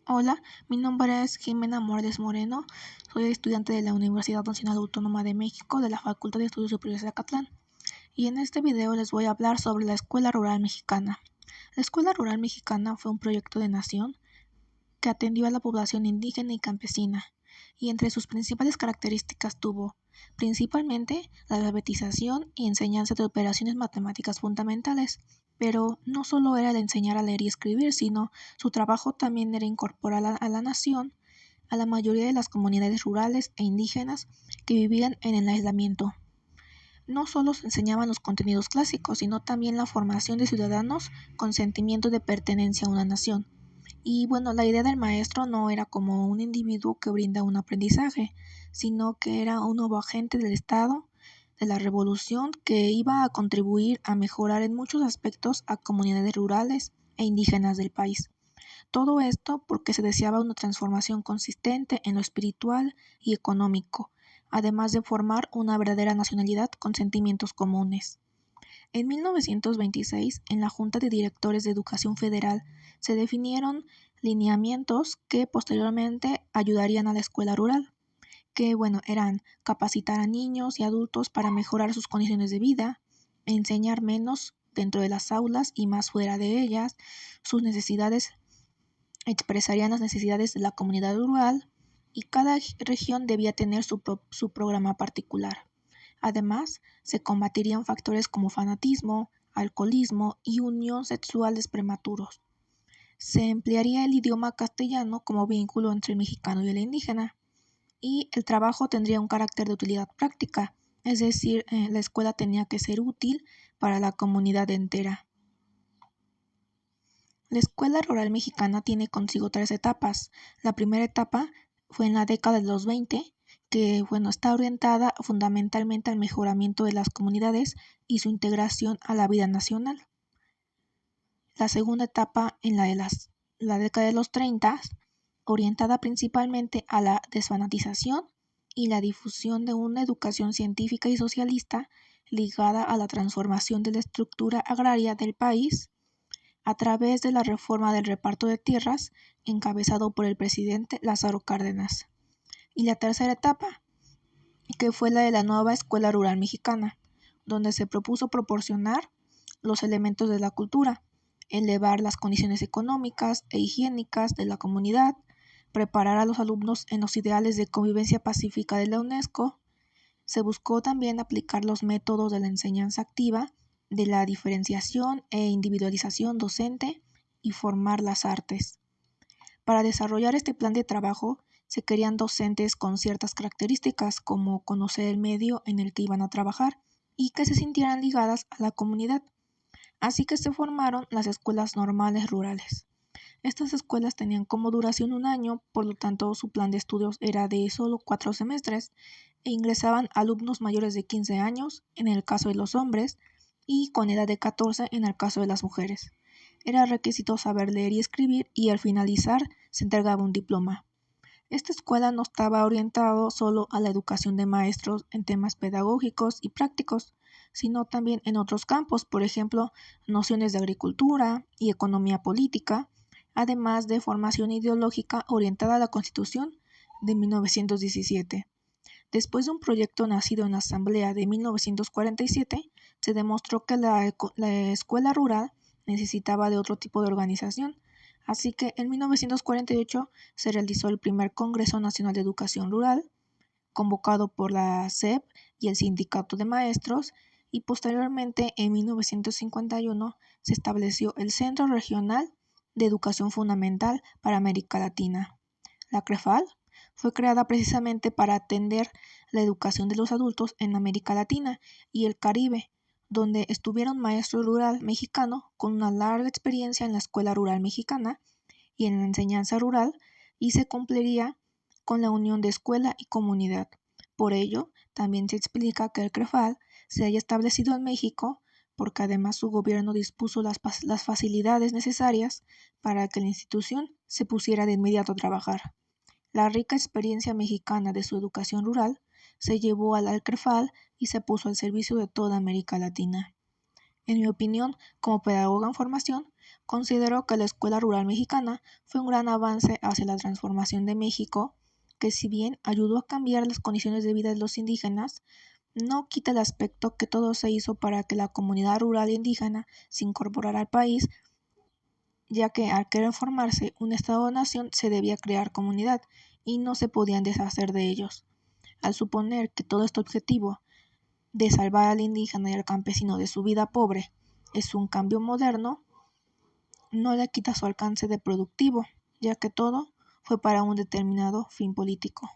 Hola, mi nombre es Jimena Morales Moreno, soy estudiante de la Universidad Nacional Autónoma de México de la Facultad de Estudios Superiores de Acatlán, y en este video les voy a hablar sobre la Escuela Rural Mexicana. La Escuela Rural Mexicana fue un proyecto de nación que atendió a la población indígena y campesina, y entre sus principales características tuvo principalmente la alfabetización y enseñanza de operaciones matemáticas fundamentales. Pero no solo era el enseñar a leer y escribir, sino su trabajo también era incorporar a la nación a la mayoría de las comunidades rurales e indígenas que vivían en el aislamiento. No solo se enseñaban los contenidos clásicos, sino también la formación de ciudadanos con sentimiento de pertenencia a una nación. Y bueno, la idea del maestro no era como un individuo que brinda un aprendizaje, sino que era un nuevo agente del Estado, de la revolución, que iba a contribuir a mejorar en muchos aspectos a comunidades rurales e indígenas del país. Todo esto porque se deseaba una transformación consistente en lo espiritual y económico, además de formar una verdadera nacionalidad con sentimientos comunes. En 1926, en la Junta de Directores de Educación Federal, se definieron lineamientos que posteriormente ayudarían a la escuela rural, que eran capacitar a niños y adultos para mejorar sus condiciones de vida, enseñar menos dentro de las aulas y más fuera de ellas, sus necesidades expresarían las necesidades de la comunidad rural y cada región debía tener su programa particular. Además, se combatirían factores como fanatismo, alcoholismo y unión sexuales prematuros. Se emplearía el idioma castellano como vínculo entre el mexicano y el indígena, y el trabajo tendría un carácter de utilidad práctica, es decir, la escuela tenía que ser útil para la comunidad entera. La escuela rural mexicana tiene consigo tres etapas. La primera etapa fue en la década de los 20, que está orientada fundamentalmente al mejoramiento de las comunidades y su integración a la vida nacional. La segunda etapa en la década de los 30, orientada principalmente a la desfanatización y la difusión de una educación científica y socialista ligada a la transformación de la estructura agraria del país a través de la reforma del reparto de tierras encabezado por el presidente Lázaro Cárdenas. Y la tercera etapa, que fue la de la nueva Escuela Rural Mexicana, donde se propuso proporcionar los elementos de la cultura, elevar las condiciones económicas e higiénicas de la comunidad, preparar a los alumnos en los ideales de convivencia pacífica de la UNESCO. Se buscó también aplicar los métodos de la enseñanza activa, de la diferenciación e individualización docente y formar las artes. Para desarrollar este plan de trabajo, se querían docentes con ciertas características como conocer el medio en el que iban a trabajar y que se sintieran ligadas a la comunidad. Así que se formaron las escuelas normales rurales. Estas escuelas tenían como duración un año, por lo tanto su plan de estudios era de solo 4 semestres e ingresaban alumnos mayores de 15 años en el caso de los hombres y con edad de 14 en el caso de las mujeres. Era requisito saber leer y escribir y al finalizar se entregaba un diploma. Esta escuela no estaba orientado solo a la educación de maestros en temas pedagógicos y prácticos, sino también en otros campos, por ejemplo, nociones de agricultura y economía política, además de formación ideológica orientada a la Constitución de 1917. Después de un proyecto nacido en la Asamblea de 1947, se demostró que la escuela rural necesitaba de otro tipo de organización, así que en 1948 se realizó el primer Congreso Nacional de Educación Rural, convocado por la SEP y el Sindicato de Maestros, y posteriormente en 1951 se estableció el Centro Regional de Educación Fundamental para América Latina. La CREFAL fue creada precisamente para atender la educación de los adultos en América Latina y el Caribe, donde estuviera un maestro rural mexicano con una larga experiencia en la escuela rural mexicana y en la enseñanza rural, y se cumpliría con la unión de escuela y comunidad. Por ello, también se explica que el CREFAL se haya establecido en México porque además su gobierno dispuso las facilidades necesarias para que la institución se pusiera de inmediato a trabajar. La rica experiencia mexicana de su educación rural se llevó al CREFAL y se puso al servicio de toda América Latina. En mi opinión, como pedagoga en formación, Considero que la escuela rural mexicana fue un gran avance hacia la transformación de México, que si bien ayudó a cambiar las condiciones de vida de los indígenas, no quita el aspecto que todo se hizo para que la comunidad rural indígena se incorporara al país, ya que al querer formarse un Estado-nación se debía crear comunidad y no se podían deshacer de ellos. Al suponer que todo este objetivo de salvar al indígena y al campesino de su vida pobre es un cambio moderno, no le quita su alcance de productivo, ya que todo fue para un determinado fin político.